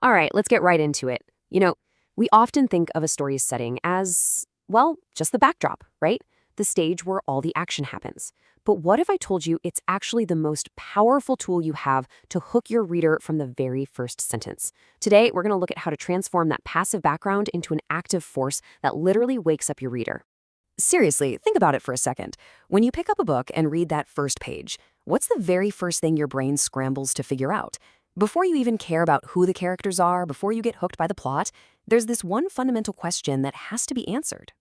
All right, let's get right into it. We often think of a story's setting as, well, just the backdrop, right? The stage where all the action happens. But what if I told you it's actually the most powerful tool you have to hook your reader from the very first sentence? Today, we're going to look at how to transform that passive background into an active force that literally wakes up your reader. Seriously, think about it for a second. When you pick up a book and read that first page, what's the very first thing your brain scrambles to figure out? Before you even care about who the characters are, before you get hooked by the plot, there's this one fundamental question that has to be answered.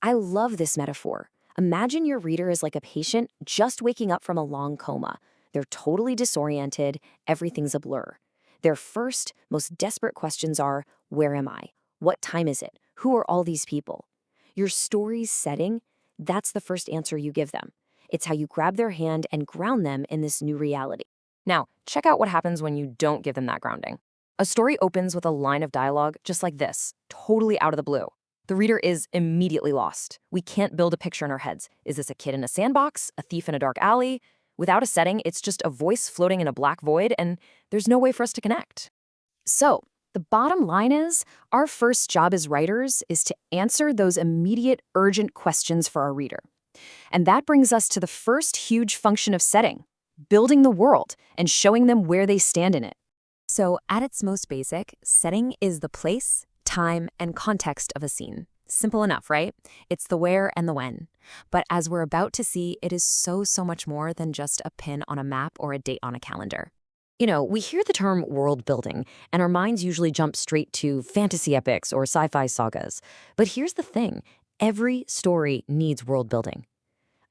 I love this metaphor. Imagine your reader is like a patient just waking up from a long coma. They're totally disoriented, everything's a blur. Their first, most desperate questions are, where am I? What time is it? Who are all these people? Your story's setting, that's the first answer you give them. It's how you grab their hand and ground them in this new reality. Now, check out what happens when you don't give them that grounding. A story opens with a line of dialogue just like this, totally out of the blue. The reader is immediately lost. We can't build a picture in our heads. Is this a kid in a sandbox? A thief in a dark alley? Without a setting, it's just a voice floating in a black void, and there's no way for us to connect. So, the bottom line is, our first job as writers is to answer those immediate, urgent questions for our reader. And that brings us to the first huge function of setting, building the world and showing them where they stand in it. So, at its most basic, setting is the place, time, and context of a scene. Simple enough, right? It's the where and the when. But as we're about to see, it is so much more than just a pin on a map or a date on a calendar. We hear the term world building, and our minds usually jump straight to fantasy epics or sci-fi sagas. But here's the thing, every story needs world building.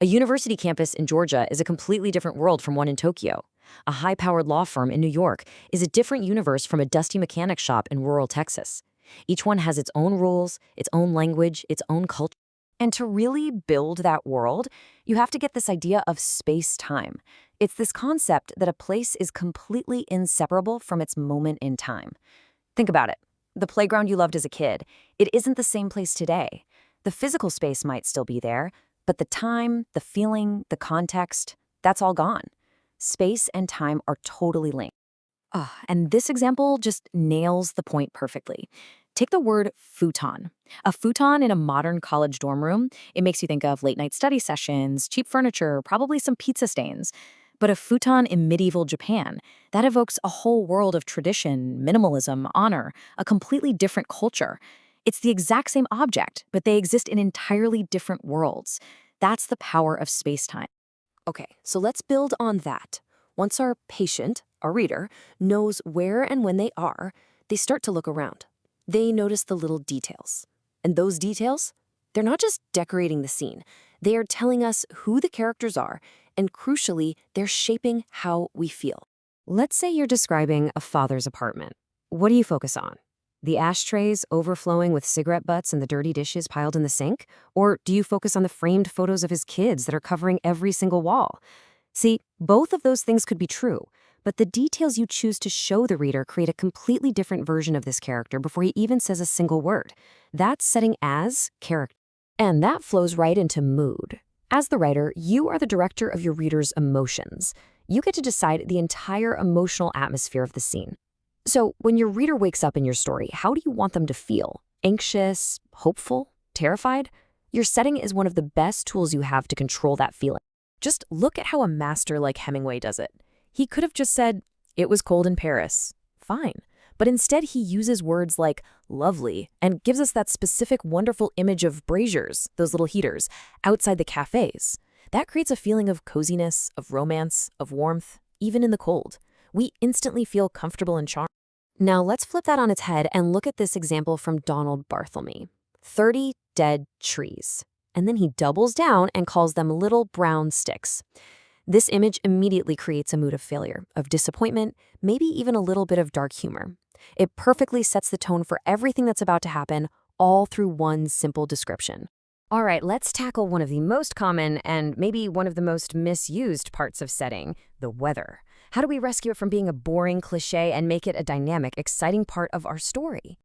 A university campus in Georgia is a completely different world from one in Tokyo. A high-powered law firm in New York is a different universe from a dusty mechanic shop in rural Texas. Each one has its own rules, its own language, its own culture. And to really build that world, you have to get this idea of space-time. It's this concept that a place is completely inseparable from its moment in time. Think about it. The playground you loved as a kid, it isn't the same place today. The physical space might still be there, but the time, the feeling, the context, that's all gone. Space and time are totally linked. And this example just nails the point perfectly. Take the word futon. A futon in a modern college dorm room, it makes you think of late-night study sessions, cheap furniture, probably some pizza stains. But a futon in medieval Japan, that evokes a whole world of tradition, minimalism, honor, a completely different culture. It's the exact same object, but they exist in entirely different worlds. That's the power of space-time. Okay, so let's build on that. Once our patient, our reader, knows where and when they are, they start to look around. They notice the little details. And those details, they're not just decorating the scene. They are telling us who the characters are, and crucially, they're shaping how we feel. Let's say you're describing a father's apartment. What do you focus on? The ashtrays overflowing with cigarette butts and the dirty dishes piled in the sink? Or do you focus on the framed photos of his kids that are covering every single wall? See, both of those things could be true, but the details you choose to show the reader create a completely different version of this character before he even says a single word. That's setting as character. And that flows right into mood. As the writer, you are the director of your reader's emotions. You get to decide the entire emotional atmosphere of the scene. So, when your reader wakes up in your story, how do you want them to feel? Anxious, hopeful, terrified? Your setting is one of the best tools you have to control that feeling. Just look at how a master like Hemingway does it. He could have just said, "It was cold in Paris." Fine. But instead, he uses words like lovely and gives us that specific wonderful image of braziers, those little heaters, outside the cafes. That creates a feeling of coziness, of romance, of warmth, even in the cold. We instantly feel comfortable and charmed. Now let's flip that on its head and look at this example from Donald Barthelme. 30 dead trees. And then he doubles down and calls them little brown sticks. This image immediately creates a mood of failure, of disappointment, maybe even a little bit of dark humor. It perfectly sets the tone for everything that's about to happen, all through one simple description. All right, let's tackle one of the most common and maybe one of the most misused parts of setting, the weather. How do we rescue it from being a boring cliché and make it a dynamic, exciting part of our story?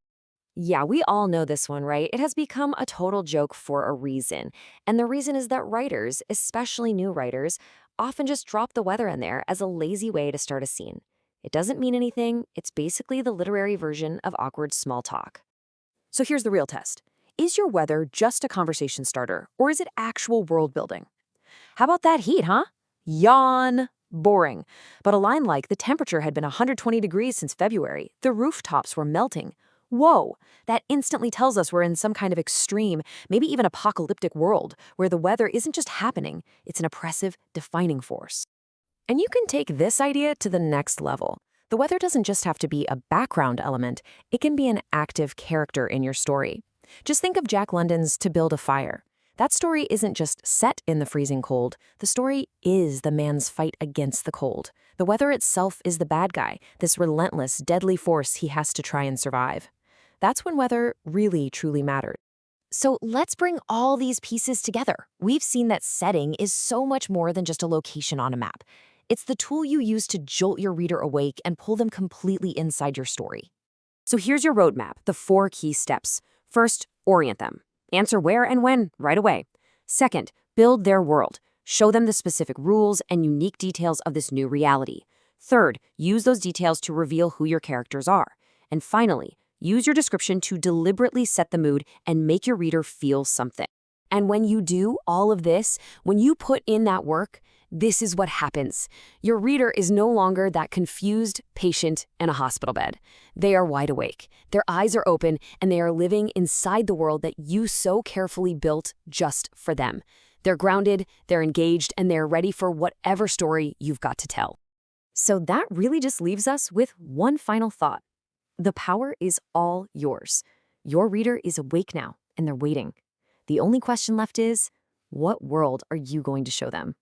Yeah, we all know this one, right? It has become a total joke for a reason. And the reason is that writers, especially new writers, often just drop the weather in there as a lazy way to start a scene. It doesn't mean anything. It's basically the literary version of awkward small talk. So here's the real test. Is your weather just a conversation starter, or is it actual world building? How about that heat, huh? Yawn. Boring. But a line like, the temperature had been 120 degrees since February. The rooftops were melting. Whoa, that instantly tells us we're in some kind of extreme, maybe even apocalyptic world, where the weather isn't just happening, it's an oppressive, defining force. And you can take this idea to the next level. The weather doesn't just have to be a background element, it can be an active character in your story. Just think of Jack London's To Build a Fire. That story isn't just set in the freezing cold. The story is the man's fight against the cold. The weather itself is the bad guy, this relentless, deadly force he has to try and survive. That's when weather really, truly matters. So let's bring all these pieces together. We've seen that setting is so much more than just a location on a map. It's the tool you use to jolt your reader awake and pull them completely inside your story. So here's your roadmap, the 4 key steps. First, orient them. Answer where and when right away. Second, build their world. Show them the specific rules and unique details of this new reality. Third, use those details to reveal who your characters are. And finally, use your description to deliberately set the mood and make your reader feel something. And when you do all of this, when you put in that work, this is what happens. Your reader is no longer that confused patient in a hospital bed. They are wide awake. Their eyes are open, and they are living inside the world that you so carefully built just for them. They're grounded, they're engaged, and they're ready for whatever story you've got to tell. So that really just leaves us with one final thought. The power is all yours. Your reader is awake now, and they're waiting. The only question left is, what world are you going to show them?